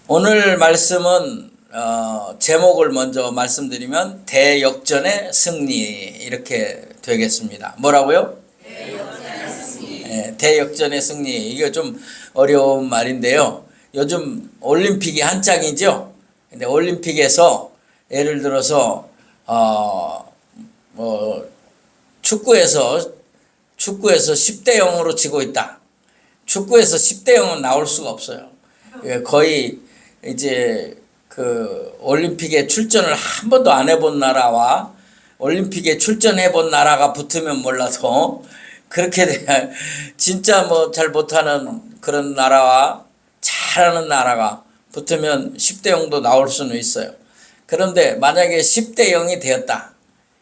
오늘 말씀은 제목을 먼저 말씀드리면 대역전의 승리 이렇게 되겠습니다. 뭐라고요? 대역전의 승리. 네, 대역전의 승리. 이게 좀 어려운 말인데요. 요즘 올림픽이 한창이죠. 근데 올림픽에서 예를 들어서 축구에서 10대 0으로 지고 있다. 축구에서 10대 0은 나올 수가 없어요. 거의 이제 그 올림픽에 출전을 한 번도 안 해본 나라와 올림픽에 출전해 본 나라가 붙으면 몰라도 그렇게 진짜 뭐 잘 못하는 그런 나라와 잘하는 나라가 붙으면 10대 0도 나올 수는 있어요. 그런데 만약에 10대 0이 되었다.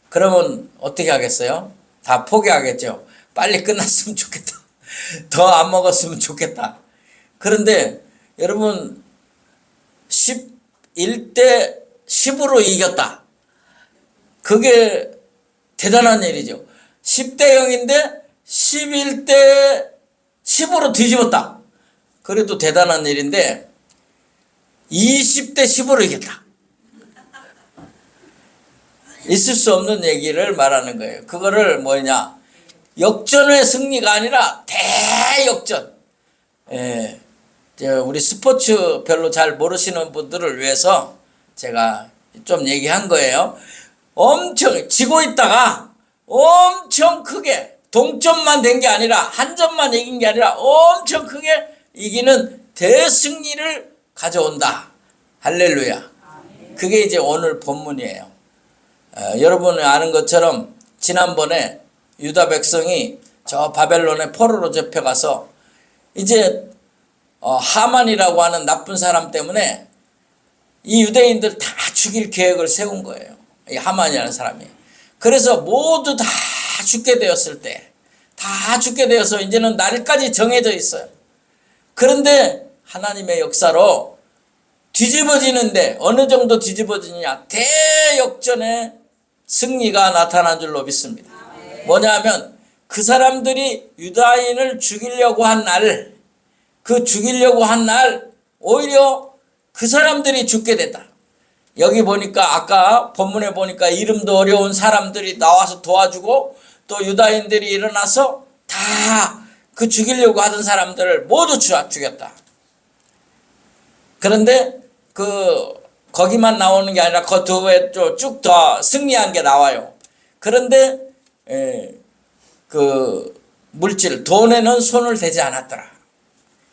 그러면 어떻게 하겠어요? 다 포기하겠죠. 빨리 끝났으면 좋겠다. 더 안 먹었으면 좋겠다. 그런데 여러분 11대 10으로 이겼다. 그게 대단한 일이죠. 10대 0인데 11대 10으로 뒤집었다. 그래도 대단한 일인데 20대 10으로 이겼다. 있을 수 없는 얘기를 말하는 거예요. 그거를 뭐냐? 역전의 승리가 아니라 대역전. 우리 스포츠 별로 잘 모르시는 분들을 위해서 제가 좀 얘기한 거예요. 엄청 지고 있다가 엄청 크게 동점만 된 게 아니라 한 점만 이긴 게 아니라 엄청 크게 이기는 대승리를 가져온다. 할렐루야. 그게 이제 오늘 본문이에요. 여러분이 아는 것처럼 지난번에 유다 백성이 저 바벨론의 포로로 잡혀가서 이제 하만이라고 하는 나쁜 사람 때문에 이 유대인들 다 죽일 계획을 세운 거예요. 이 하만이라는 사람이. 그래서 모두 다 죽게 되었을 때, 다 죽게 되어서 이제는 날까지 정해져 있어요. 그런데 하나님의 역사로 뒤집어지는데 어느 정도 뒤집어지느냐? 대역전의 승리가 나타난 줄로 믿습니다. 뭐냐면 그 사람들이 유다인을 죽이려고 한 날, 그 죽이려고 한 날 오히려 그 사람들이 죽게 됐다. 여기 보니까 아까 본문에 보니까 이름도 어려운 사람들이 나와서 도와주고 또 유다인들이 일어나서 다 그 죽이려고 하던 사람들을 모두 죽였다. 그런데 거기만 나오는 게 아니라 그 두 배 쭉 더 승리한 게 나와요. 그런데 그 물질 돈에는 손을 대지 않았더라.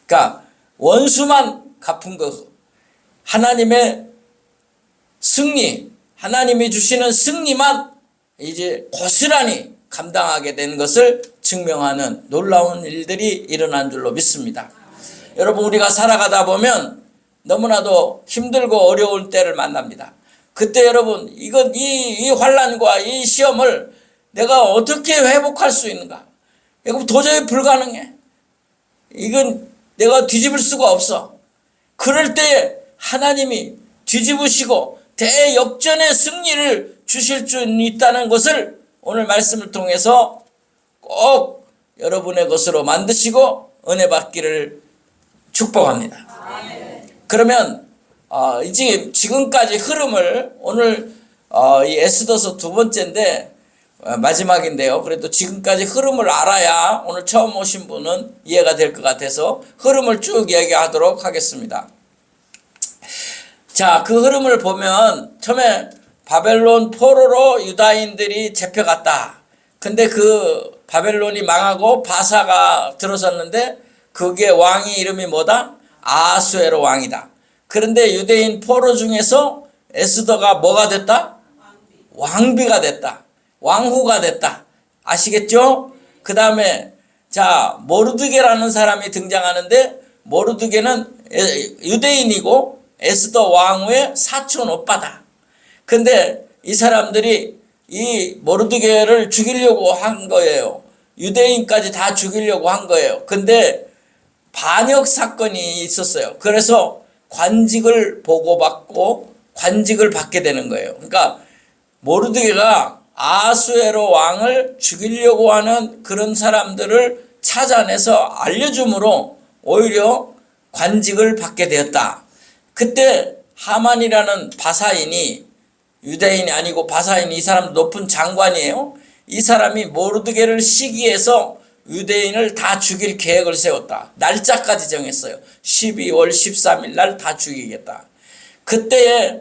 그러니까 원수만 갚은 거. 하나님의 승리, 하나님이 주시는 승리만 이제 고스란히 감당하게 된 것을 증명하는 놀라운 일들이 일어난 줄로 믿습니다. 여러분, 우리가 살아가다 보면 너무나도 힘들고 어려울 때를 만납니다. 그때 여러분, 이 환난과 이 시험을 내가 어떻게 회복할 수 있는가? 이거 도저히 불가능해. 이건 내가 뒤집을 수가 없어. 그럴 때 하나님이 뒤집으시고 대역전의 승리를 주실 수 있다는 것을 오늘 말씀을 통해서 꼭 여러분의 것으로 만드시고 은혜 받기를 축복합니다. 그러면 이제 지금까지 흐름을 오늘 이 에스더서 두 번째인데 마지막인데요. 그래도 지금까지 흐름을 알아야 오늘 처음 오신 분은 이해가 될 것 같아서 흐름을 쭉 이야기하도록 하겠습니다. 자, 그 흐름을 보면 처음에 바벨론 포로로 유다인들이 잡혀갔다. 근데 그 바벨론이 망하고 바사가 들어섰는데 그게 왕이 이름이 뭐다? 아수에로 왕이다. 그런데 유대인 포로 중에서 에스더가 뭐가 됐다? 왕비가 됐다. 왕후가 됐다. 아시겠죠? 그 다음에 자, 모르드게라는 사람이 등장하는데 모르드게는 유대인이고 에스더 왕후의 사촌 오빠다. 근데 이 사람들이 이 모르드게를 죽이려고 한 거예요. 유대인까지 다 죽이려고 한 거예요. 근데 반역 사건이 있었어요. 그래서 관직을 보고받고 관직을 받게 되는 거예요. 그러니까 모르드게가 아수에로 왕을 죽이려고 하는 그런 사람들을 찾아내서 알려줌으로 오히려 관직을 받게 되었다. 그때 하만이라는 바사인이, 유대인이 아니고 바사인, 이 사람 높은 장관이에요. 이 사람이 모르드게를 시기해서 유대인을 다 죽일 계획을 세웠다. 날짜까지 정했어요. 12월 13일 날 다 죽이겠다. 그때에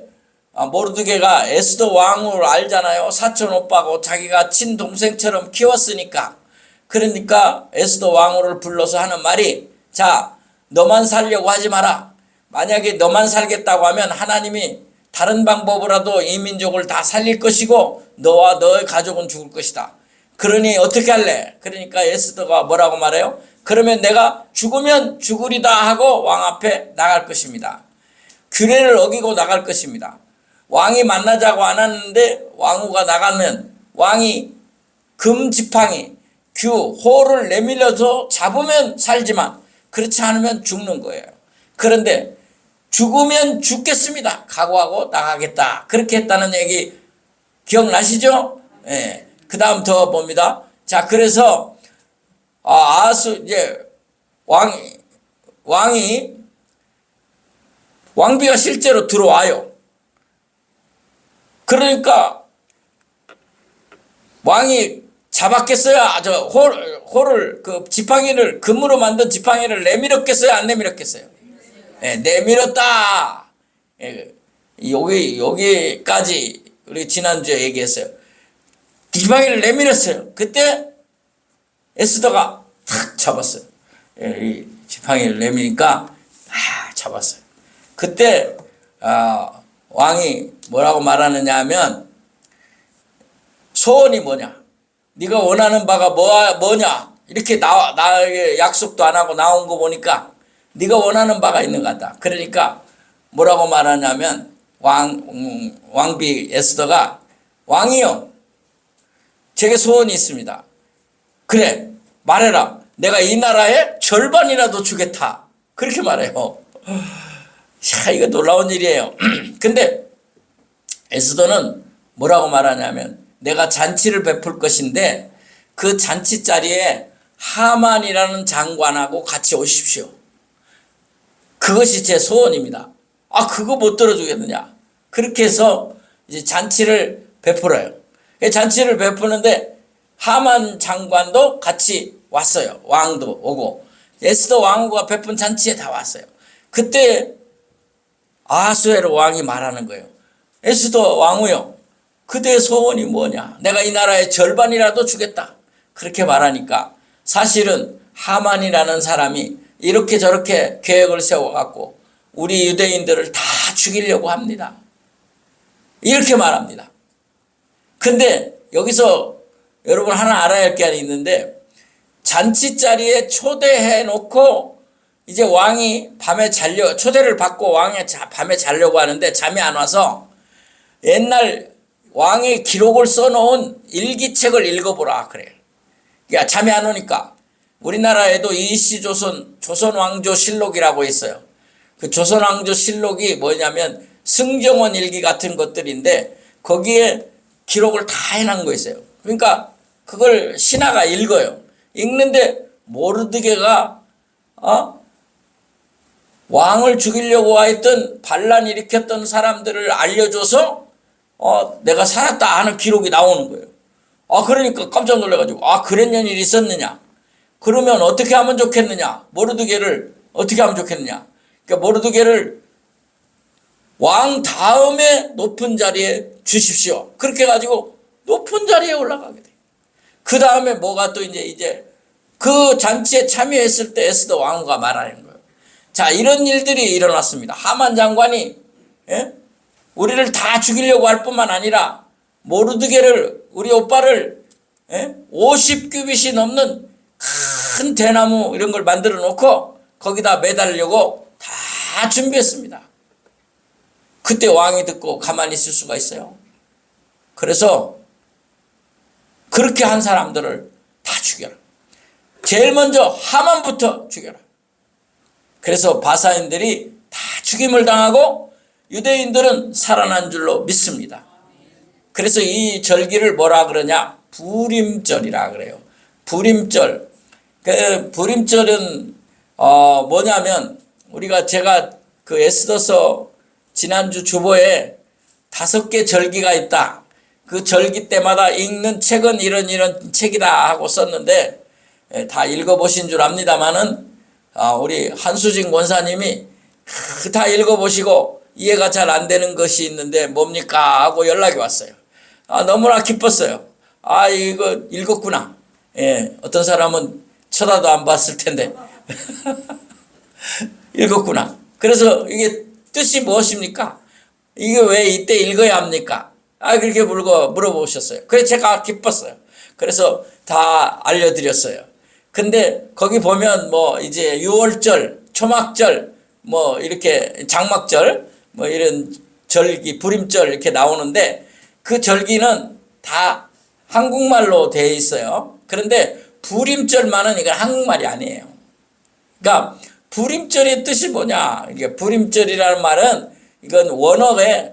모르드게가 에스더 왕을 알잖아요. 사촌 오빠고 자기가 친동생처럼 키웠으니까. 그러니까 에스더 왕후를 불러서 하는 말이, 자, 너만 살려고 하지 마라. 만약에 너만 살겠다고 하면 하나님이 다른 방법으로라도 이 민족을 다 살릴 것이고 너와 너의 가족은 죽을 것이다. 그러니 어떻게 할래? 그러니까 에스더가 뭐라고 말해요? 그러면 내가 죽으면 죽으리다 하고 왕 앞에 나갈 것입니다. 규례를 어기고 나갈 것입니다. 왕이 만나자고 안 하는데 왕후가 나가면 왕이 금지팡이, 호를 내밀려서 잡으면 살지만 그렇지 않으면 죽는 거예요. 그런데 죽으면 죽겠습니다. 각오하고 나가겠다. 그렇게 했다는 얘기 기억나시죠? 예. 그 다음 더 봅니다. 자, 그래서 이제 왕비가 실제로 들어와요. 그러니까 왕이 잡았겠어요? 호를 그 지팡이를, 금으로 만든 지팡이를 내밀었겠어요? 안 내밀었겠어요? 네, 내밀었다. 네, 여기까지 우리 지난주에 얘기했어요. 지팡이를 내밀었어요. 그때 에스더가 탁 잡았어요. 네, 이 지팡이를 내미니까 잡았어요. 그때 왕이 뭐라고 말하느냐 하면, 소원이 뭐냐? 네가 원하는 바가 뭐냐? 이렇게 나에게 약속도 안 하고 나온 거 보니까 네가 원하는 바가 있는 것 같다. 그러니까 뭐라고 말하냐면, 왕비 에스더가, 왕이요, 제게 소원이 있습니다. 그래, 말해라. 내가 이 나라의 절반이라도 주겠다. 그렇게 말해요. 야, 이거 놀라운 일이에요. 근데 에스더는 뭐라고 말하냐면, 내가 잔치를 베풀 것인데 그 잔치 자리에 하만이라는 장관하고 같이 오십시오. 그것이 제 소원입니다. 그거 못 들어주겠느냐? 그렇게 해서 이제 잔치를 베풀어요. 잔치를 베푸는데 하만 장관도 같이 왔어요. 왕도 오고 에스더 왕후가 베푼 잔치에 다 왔어요. 그때 아하수에로 왕이 말하는 거예요. 에스더 왕후요, 그대의 소원이 뭐냐? 내가 이 나라의 절반이라도 주겠다. 그렇게 말하니까 사실은 하만이라는 사람이 이렇게 저렇게 계획을 세워갖고 우리 유대인들을 다 죽이려고 합니다. 이렇게 말합니다. 근데 여기서 여러분 하나 알아야 할 게 있는데, 잔치 자리에 초대해 놓고 이제 왕이 밤에 초대를 받고 왕이 밤에 자려고 하는데 잠이 안 와서 옛날 왕의 기록을 써놓은 일기책을 읽어보라 그래요. 그러니까 잠이 안 오니까. 우리나라에도 조선왕조실록이라고 있어요. 그 조선왕조실록이 뭐냐면 승정원 일기 같은 것들인데 거기에 기록을 다 해놓은 거 있어요. 그러니까 그걸 신하가 읽어요. 읽는데 모르드게가 왕을 죽이려고 했던 반란 일으켰던 사람들을 알려줘서 내가 살았다 하는 기록이 나오는 거예요. 그러니까 깜짝 놀라가지고, 그랬는 일이 있었느냐? 그러면 어떻게 하면 좋겠느냐? 모르드게를 어떻게 하면 좋겠느냐? 그러니까 모르드게를 왕 다음에 높은 자리에 주십시오. 그렇게 해가지고 높은 자리에 올라가게 돼요. 그 다음에 뭐가 또 이제 그 잔치에 참여했을 때 에스더 왕후가 말하는 거예요. 자, 이런 일들이 일어났습니다. 하만 장관이 우리를 다 죽이려고 할 뿐만 아니라 모르드게를, 우리 오빠를 50규빗이 넘는 큰 대나무 이런 걸 만들어 놓고 거기다 매달려고 다 준비했습니다. 그때 왕이 듣고 가만히 있을 수가 있어요? 그래서 그렇게 한 사람들을 다 죽여라. 제일 먼저 하만부터 죽여라. 그래서 바사인들이 다 죽임을 당하고 유대인들은 살아난 줄로 믿습니다. 그래서 이 절기를 뭐라 그러냐? 부림절이라 그래요. 부림절. 그 부림절은 뭐냐면 제가 그 에스더서 지난주 주보에 5개 절기가 있다. 그 절기 때마다 읽는 책은 이런 책이다 하고 썼는데 다 읽어보신 줄 압니다만은 우리 한수진 권사님이 다 읽어보시고 이해가 잘 안 되는 것이 있는데 뭡니까 하고 연락이 왔어요. 너무나 기뻤어요. 이거 읽었구나. 어떤 사람은 쳐다도 안 봤을 텐데 읽었구나. 그래서 이게 뜻이 무엇입니까? 이게 왜 이때 읽어야 합니까? 그렇게 물어보셨어요. 그래서 제가 기뻤어요. 그래서 다 알려드렸어요. 근데 거기 보면 뭐 이제 유월절, 초막절, 뭐 이렇게 장막절, 뭐 이런 절기, 불임절 이렇게 나오는데 그 절기는 다 한국말로 되어 있어요. 그런데 불임절만은 이건 한국말이 아니에요. 그러니까 불임절의 뜻이 뭐냐? 이게 불임절이라는 말은 이건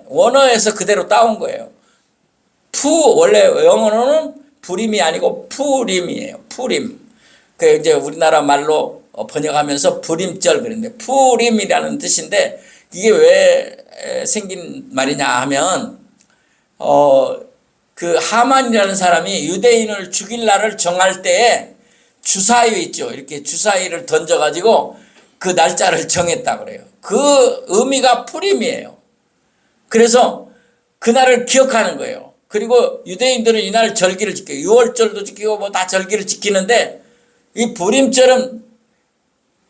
원어에서 그대로 따온 거예요. 원래 영어로는 불임이 아니고 푸림이에요. 푸림. 그 이제 우리나라 말로 번역하면서 불임절 그랬는데 푸림이라는 뜻인데 이게 왜 생긴 말이냐 하면 그 하만이라는 사람이 유대인을 죽일 날을 정할 때에 주사위 있죠. 이렇게 주사위를 던져가지고 그 날짜를 정했다 그래요. 그 의미가 푸림이에요. 그래서 그날을 기억하는 거예요. 그리고 유대인들은 이날 절기를 지켜요. 6월절도 지키고 뭐 다 절기를 지키는데 이 불임절은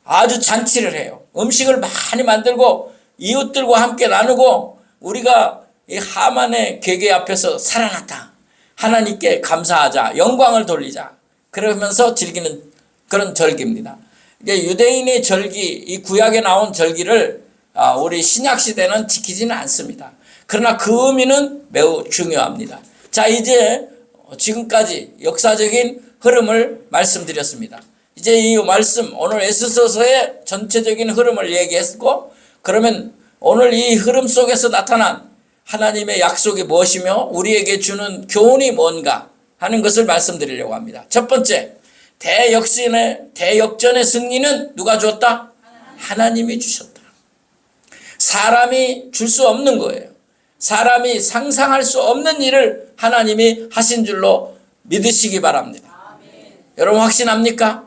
아주 잔치를 해요. 음식을 많이 만들고 이웃들과 함께 나누고 우리가 이 하만의 괴계 앞에서 살아났다. 하나님께 감사하자. 영광을 돌리자. 그러면서 즐기는 그런 절기입니다. 유대인의 절기, 이 구약에 나온 절기를 우리 신약 시대는 지키지는 않습니다. 그러나 그 의미는 매우 중요합니다. 자, 이제 지금까지 역사적인 흐름을 말씀드렸습니다. 이제 이 말씀, 오늘 에스더서의 전체적인 흐름을 얘기했고, 그러면 오늘 이 흐름 속에서 나타난 하나님의 약속이 무엇이며 우리에게 주는 교훈이 뭔가 하는 것을 말씀드리려고 합니다. 첫 번째, 대역전의 승리는 누가 줬다? 하나님이 주셨다. 사람이 줄 수 없는 거예요. 사람이 상상할 수 없는 일을 하나님이 하신 줄로 믿으시기 바랍니다. 여러분 확신합니까?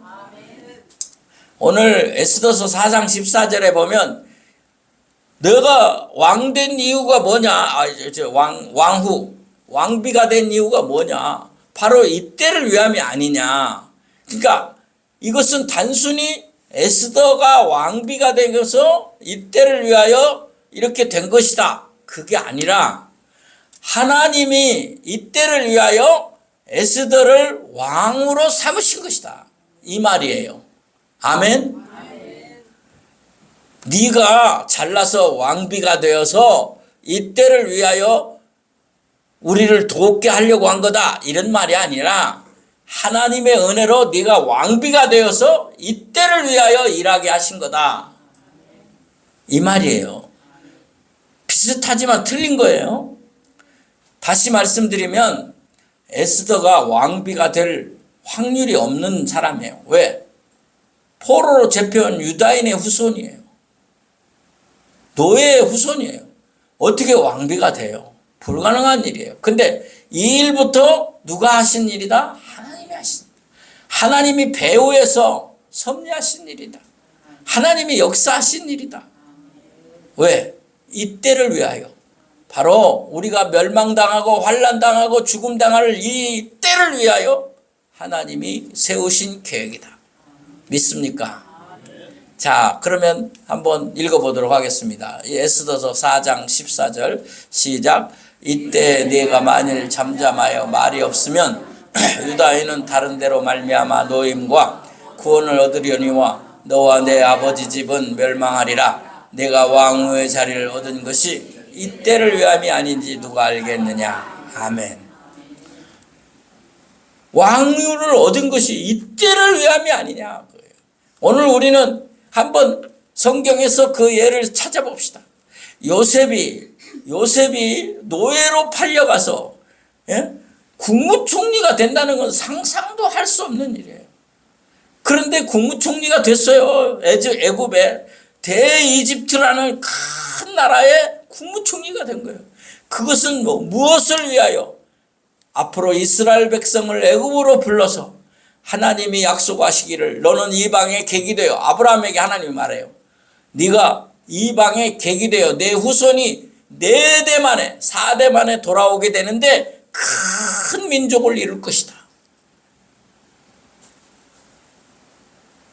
오늘 에스더서 4장 14절에 보면 너가 왕된 이유가 뭐냐? 왕비가 된 이유가 뭐냐? 바로 이때를 위함이 아니냐? 그러니까 이것은 단순히 에스더가 왕비가 되어서 이때를 위하여 이렇게 된 것이다. 그게 아니라 하나님이 이때를 위하여 에스더를 왕으로 삼으신 것이다. 이 말이에요. 아멘? 네가 잘나서 왕비가 되어서 이때를 위하여 우리를 돕게 하려고 한 거다. 이런 말이 아니라 하나님의 은혜로 네가 왕비가 되어서 이때를 위하여 일하게 하신 거다. 이 말이에요. 비슷하지만 틀린 거예요. 다시 말씀드리면 에스더가 왕비가 될 확률이 없는 사람이에요. 왜? 포로로 잡혀온 유다인의 후손이에요. 노예의 후손이에요. 어떻게 왕비가 돼요? 불가능한 일이에요. 근데 이 일부터 누가 하신 일이다? 하나님이 하신 일이다. 하나님이 배후에서 섭리하신 일이다. 하나님이 역사하신 일이다. 왜? 이때를 위하여. 바로 우리가 멸망당하고 환난당하고 죽음당할 이 때를 위하여 하나님이 세우신 계획이다. 믿습니까? 자, 그러면 한번 읽어보도록 하겠습니다. 에스더서 4장 14절 시작. 이때 네가 만일 잠잠하여 말이 없으면 유다인은 다른 데로 말미암아 노임과 구원을 얻으려니와 너와 내 아버지 집은 멸망하리라. 내가 왕후의 자리를 얻은 것이 이때를 위함이 아닌지 누가 알겠느냐. 아멘. 왕후를 얻은 것이 이때를 위함이 아니냐. 오늘 우리는 한번 성경에서 그 예를 찾아봅시다. 요셉이 노예로 팔려가서 국무총리가 된다는 건 상상도 할 수 없는 일이에요. 그런데 국무총리가 됐어요. 애굽에 대이집트라는 큰 나라의 국무총리가 된 거예요. 그것은 무엇을 위하여? 앞으로 이스라엘 백성을 애굽으로 불러서 하나님이 약속하시기를 너는 이방의 객이 되어, 아브라함에게 하나님이 말해요. 네가 이방의 객이 되어 내 후손이 4대 만에 4대 만에 돌아오게 되는데 큰 민족을 이룰 것이다.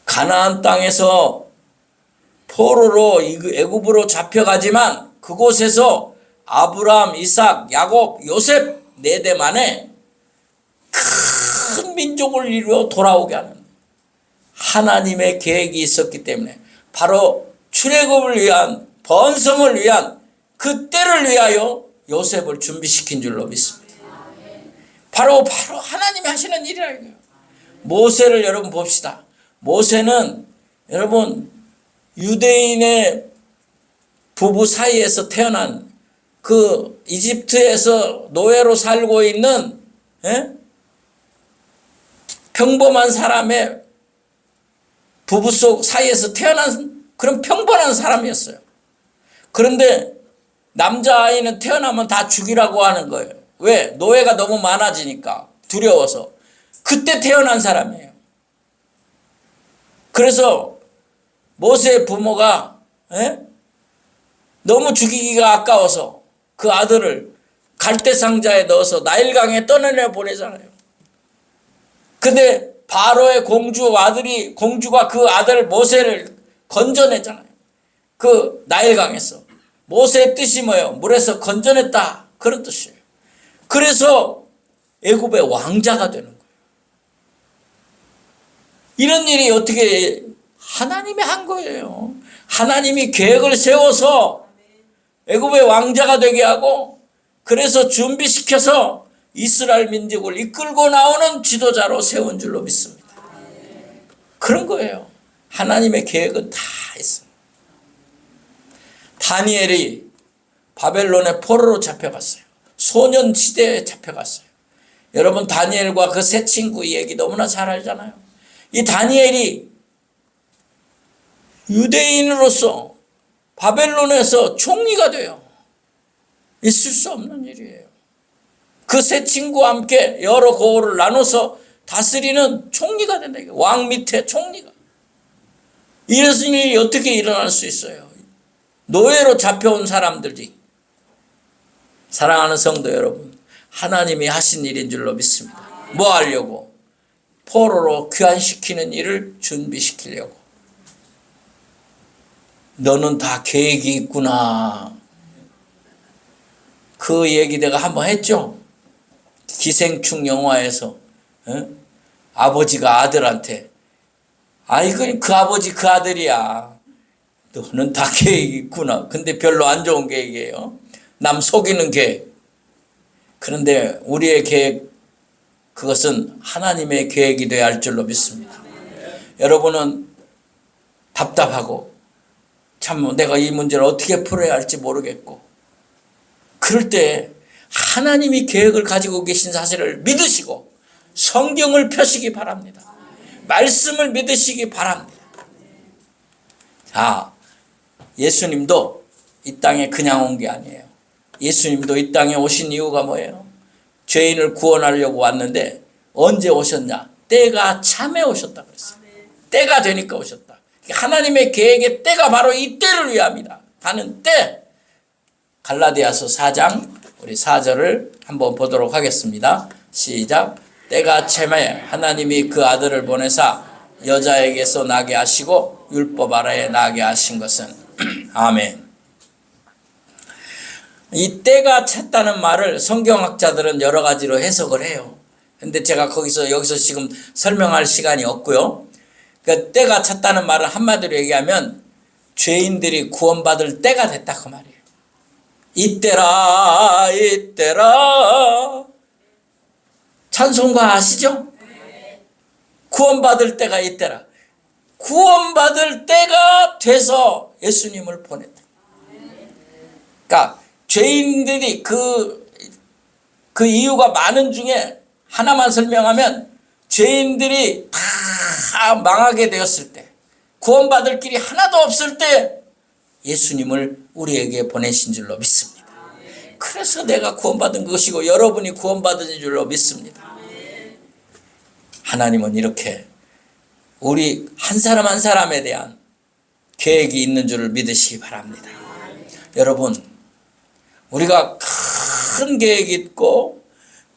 가나안 땅에서 포로로 애굽으로 잡혀가지만 그곳에서 아브라함, 이삭, 야곱, 요셉 4대 만에 큰 민족을 이루어 돌아오게 하는 하나님의 계획이 있었기 때문에 바로 출애굽을 위한, 번성을 위한 그 때를 위하여 요셉을 준비시킨 줄로 믿습니다. 바로 하나님이 하시는 일이라 이거예요. 모세를 여러분 봅시다. 모세는 여러분 유대인의 부부 사이에서 태어난 그 이집트에서 노예로 살고 있는 평범한 사람의 부부 속 사이에서 태어난 그런 평범한 사람이었어요. 그런데 남자아이는 태어나면 다 죽이라고 하는 거예요. 왜? 노예가 너무 많아지니까 두려워서. 그때 태어난 사람이에요. 그래서 모세의 부모가 너무 죽이기가 아까워서 그 아들을 갈대상자에 넣어서 나일강에 떠내려 보내잖아요. 근데 바로의 공주가 그 아들 모세를 건져내잖아요. 그 나일강에서. 모세의 뜻이 뭐예요? 물에서 건져냈다. 그런 뜻이에요. 그래서 애굽의 왕자가 되는 거예요. 이런 일이 어떻게 하나님이 한 거예요. 하나님이 계획을 세워서 애굽의 왕자가 되게 하고 그래서 준비시켜서 이스라엘 민족을 이끌고 나오는 지도자로 세운 줄로 믿습니다. 그런 거예요. 하나님의 계획은 다 있어요. 다니엘이 바벨론의 포로로 잡혀갔어요. 소년시대에 잡혀갔어요. 여러분 다니엘과 그 세 친구 얘기 너무나 잘 알잖아요. 이 다니엘이 유대인으로서 바벨론에서 총리가 돼요. 있을 수 없는 일이에요. 그 세 친구와 함께 여러 고을을 나눠서 다스리는 총리가 된다. 왕 밑에 총리가. 이런 일이 어떻게 일어날 수 있어요? 노예로 잡혀온 사람들이. 사랑하는 성도 여러분, 하나님이 하신 일인 줄로 믿습니다. 뭐 하려고? 포로로 귀환시키는 일을 준비시키려고. 너는 다 계획이 있구나. 그 얘기 내가 한번 했죠. 기생충 영화에서 아버지가 아들한테 이건 그 아버지 그 아들이야. 너는 다 계획이 있구나. 근데 별로 안 좋은 계획이에요. 남 속이는 계획. 그런데 우리의 계획, 그것은 하나님의 계획이 되어야 할 줄로 믿습니다. 여러분은 답답하고 참 내가 이 문제를 어떻게 풀어야 할지 모르겠고 그럴 때 하나님이 계획을 가지고 계신 사실을 믿으시고 성경을 펴시기 바랍니다. 말씀을 믿으시기 바랍니다. 자, 예수님도 이 땅에 그냥 온 게 아니에요. 예수님도 이 땅에 오신 이유가 뭐예요? 죄인을 구원하려고 왔는데 언제 오셨냐? 때가 참에 오셨다 그랬어요. 때가 되니까 오셨다. 하나님의 계획의 때가 바로 이 때를 위함이다 하는 때. 갈라디아서 4장 우리 4절을 한번 보도록 하겠습니다. 시작. 때가 참에 하나님이 그 아들을 보내사 여자에게서 나게 하시고 율법 아래에 나게 하신 것은 아멘. 이 때가 찼다는 말을 성경학자들은 여러 가지로 해석을 해요. 근데 제가 여기서 지금 설명할 시간이 없고요. 그 때가 찼다는 말을 한마디로 얘기하면 죄인들이 구원받을 때가 됐다 그 말이에요. 이때라 이때라. 찬송가 아시죠? 구원받을 때가 이때라. 구원받을 때가 돼서 예수님을 보냈다. 그러니까 죄인들이 그 이유가 많은 중에 하나만 설명하면 죄인들이 다 망하게 되었을 때 구원받을 길이 하나도 없을 때 예수님을 우리에게 보내신 줄로 믿습니다. 그래서 내가 구원받은 것이고 여러분이 구원받은 줄로 믿습니다. 하나님은 이렇게 우리 한 사람 한 사람에 대한 계획이 있는 줄을 믿으시기 바랍니다. 여러분, 우리가 큰 계획이 있고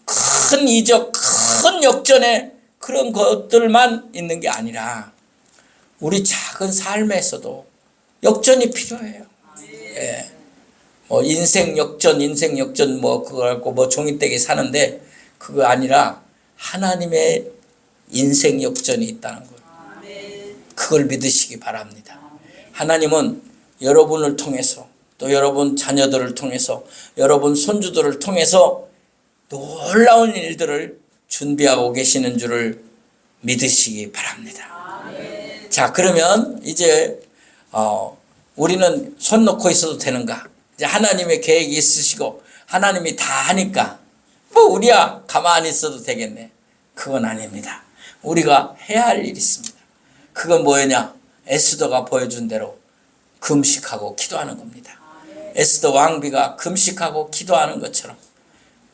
큰 이적, 큰 역전의 그런 것들만 있는 게 아니라 우리 작은 삶에서도 역전이 필요해요. 예. 뭐 인생 역전 뭐 그거 갖고 뭐 종이떼기 사는데 그거 아니라 하나님의 인생 역전이 있다는 거예요. 그걸 믿으시기 바랍니다. 하나님은 여러분을 통해서 또 여러분 자녀들을 통해서 여러분 손주들을 통해서 놀라운 일들을 준비하고 계시는 줄을 믿으시기 바랍니다. 자, 그러면 이제 우리는 손 놓고 있어도 되는가? 이제 하나님의 계획이 있으시고 하나님이 다 하니까 뭐 우리야 가만히 있어도 되겠네. 그건 아닙니다. 우리가 해야 할 일이 있습니다. 그건 뭐였냐? 에스더가 보여준 대로 금식하고 기도하는 겁니다. 에스더 왕비가 금식하고 기도하는 것처럼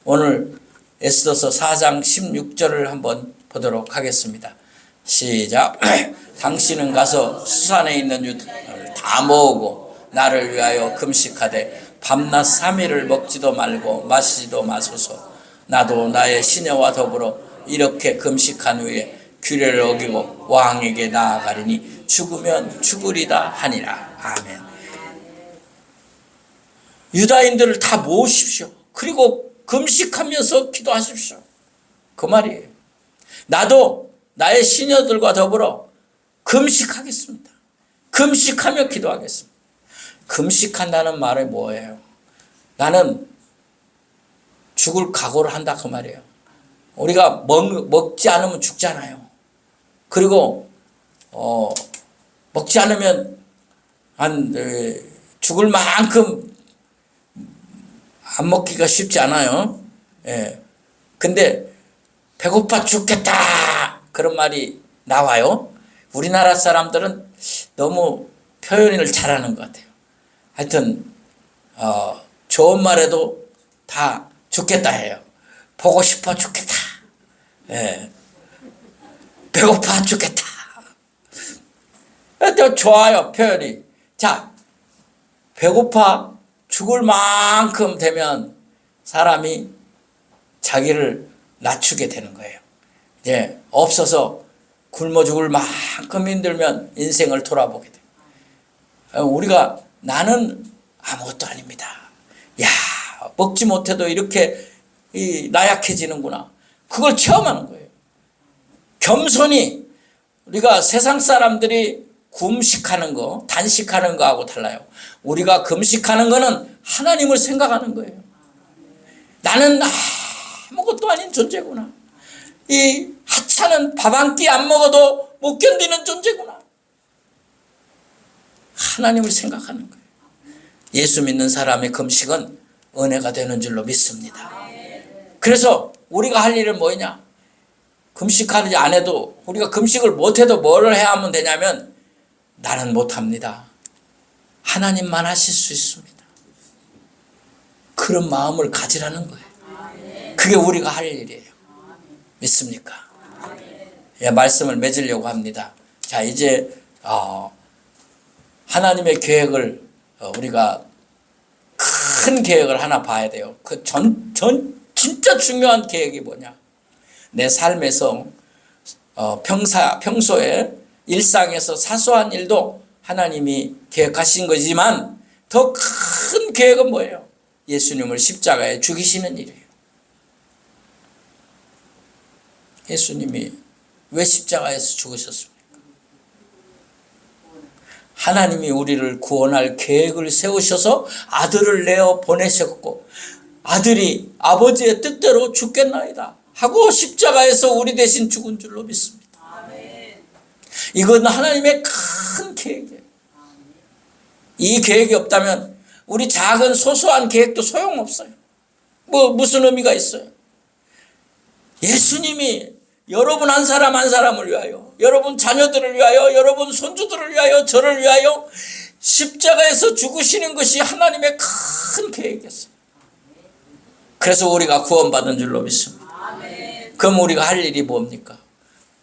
오늘 에스더서 4장 16절을 한번 보도록 하겠습니다. 시작. 당신은 가서 수산에 있는 유다를 다 모으고 나를 위하여 금식하되 밤낮 3일을 먹지도 말고 마시지도 마소서. 나도 나의 시녀와 더불어 이렇게 금식한 후에 규례를 어기고 왕에게 나아가리니 죽으면 죽으리다 하니라. 아멘. 유다인들을 다 모으십시오. 그리고 금식하면서 기도하십시오. 그 말이에요. 나도 나의 시녀들과 더불어 금식하겠습니다. 금식하며 기도하겠습니다. 금식한다는 말이 뭐예요? 나는 죽을 각오를 한다 그 말이에요. 우리가 먹지 않으면 죽잖아요. 그리고 먹지 않으면 죽을 만큼 안 먹기가 쉽지 않아요. 예. 근데 배고파 죽겠다 그런 말이 나와요. 우리나라 사람들은 너무 표현을 잘하는 것 같아요. 하여튼 좋은 말에도 다 죽겠다 해요. 보고 싶어 죽겠다. 예. 배고파 죽겠다. 좋아요 표현이. 자, 배고파 죽을 만큼 되면 사람이 자기를 낮추게 되는 거예요. 예, 없어서 굶어 죽을 만큼 힘들면 인생을 돌아보게 돼요. 우리가 나는 아무것도 아닙니다. 야, 먹지 못해도 이렇게 나약해지는구나. 그걸 체험하는 거예요. 겸손히 우리가 세상 사람들이 금식하는 거, 단식하는 거하고 달라요. 우리가 금식하는 거는 하나님을 생각하는 거예요. 나는 아무것도 아닌 존재구나. 이 하찮은 밥 한 끼 안 먹어도 못 견디는 존재구나. 하나님을 생각하는 거예요. 예수 믿는 사람의 금식은 은혜가 되는 줄로 믿습니다. 그래서 우리가 할 일은 뭐냐? 금식하지 안 해도 우리가 금식을 못해도 뭐를 해야 하면 되냐면 나는 못합니다. 하나님만 하실 수 있습니다. 그런 마음을 가지라는 거예요. 그게 우리가 할 일이에요. 믿습니까? 예, 말씀을 맺으려고 합니다. 자, 이제 하나님의 계획을 우리가 큰 계획을 하나 봐야 돼요. 그 진짜 중요한 계획이 뭐냐? 내 삶에서 평소에 일상에서 사소한 일도 하나님이 계획하신 거지만 더 큰 계획은 뭐예요? 예수님을 십자가에 죽이시는 일이에요. 예수님이 왜 십자가에서 죽으셨습니까? 하나님이 우리를 구원할 계획을 세우셔서 아들을 내어 보내셨고 아들이 아버지의 뜻대로 죽겠나이다 하고 십자가에서 우리 대신 죽은 줄로 믿습니다. 이건 하나님의 큰 계획이에요. 이 계획이 없다면 우리 작은 소소한 계획도 소용없어요. 무슨 의미가 있어요? 예수님이 여러분 한 사람 한 사람을 위하여, 여러분 자녀들을 위하여, 여러분 손주들을 위하여, 저를 위하여 십자가에서 죽으시는 것이 하나님의 큰 계획이었어요. 그래서 우리가 구원받은 줄로 믿습니다. 그럼 우리가 할 일이 뭡니까?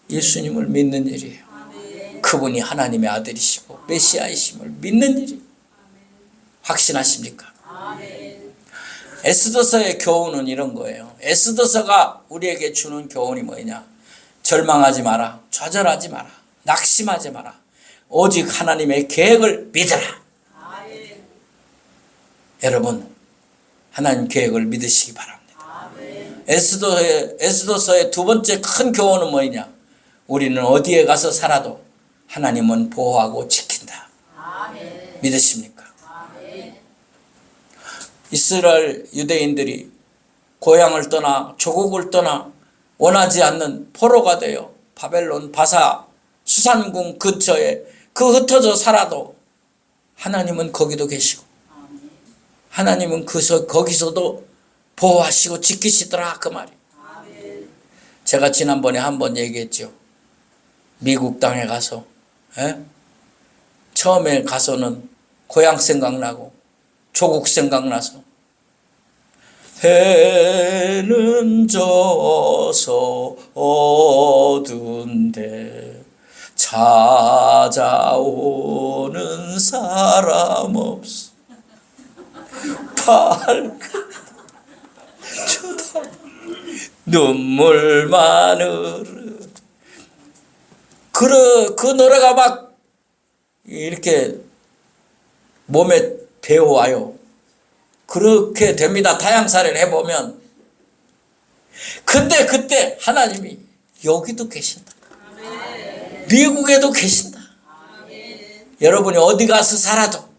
예수님을 믿는 일이에요. 그분이 하나님의 아들이시고 메시아이심을 믿는 일이에요. 확신하십니까? 에스더서의 교훈은 이런 거예요. 에스더서가 우리에게 주는 교훈이 뭐냐? 절망하지 마라. 좌절하지 마라. 낙심하지 마라. 오직 하나님의 계획을 믿어라. 여러분, 하나님 계획을 믿으시기 바랍니다. 에스더서의 두 번째 큰 교훈은 뭐냐? 우리는 어디에 가서 살아도 하나님은 보호하고 지킨다. 믿으십니까? 이스라엘 유대인들이 고향을 떠나 조국을 떠나 원하지 않는 포로가 되어 바벨론 바사 수산궁 근처에 그 흩어져 살아도 하나님은 거기도 계시고 하나님은 거기서도 보호하시고 지키시더라, 그 말이. 제가 지난번에 한번 얘기했죠. 미국 땅에 가서 처음에 가서는 고향 생각나고 조국 생각나서 해는 져서 어두운데 찾아오는 사람 없어. 밝은 쳐다 눈물만 흐르. 그 노래가 막 이렇게 몸에 배어와요. 그렇게 됩니다. 타향살이를 해보면. 근데 그때 하나님이 여기도 계신다. 미국에도 계신다. 여러분이 어디 가서 살아도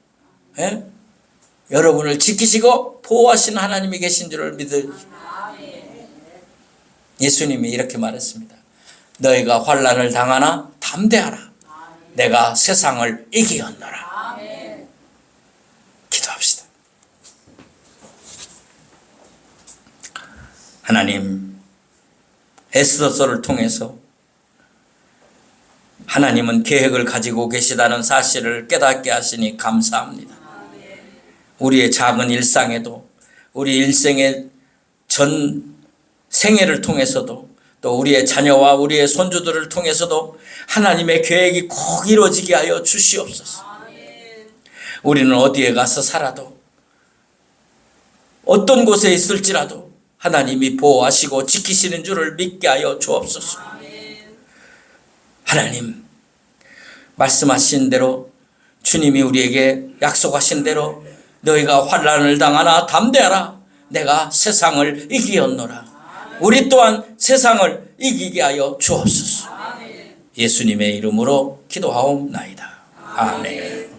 여러분을 지키시고 보호하시는 하나님이 계신 줄을 믿으. 예수님이 이렇게 말했습니다. 너희가 환난을 당하나 담대하라. 내가 세상을 이기었노라. 기도합시다. 하나님, 에스더서를 통해서 하나님은 계획을 가지고 계시다는 사실을 깨닫게 하시니 감사합니다. 우리의 작은 일상에도, 우리 일생의 전 생애를 통해서도, 또 우리의 자녀와 우리의 손주들을 통해서도 하나님의 계획이 꼭 이루어지게 하여 주시옵소서. 우리는 어디에 가서 살아도, 어떤 곳에 있을지라도 하나님이 보호하시고 지키시는 줄을 믿게 하여 주옵소서. 하나님, 말씀하신 대로, 주님이 우리에게 약속하신 대로 너희가 환난을 당하나 담대하라. 내가 세상을 이기었노라. 우리 또한 세상을 이기게 하여 주옵소서. 예수님의 이름으로 기도하옵나이다. 아멘.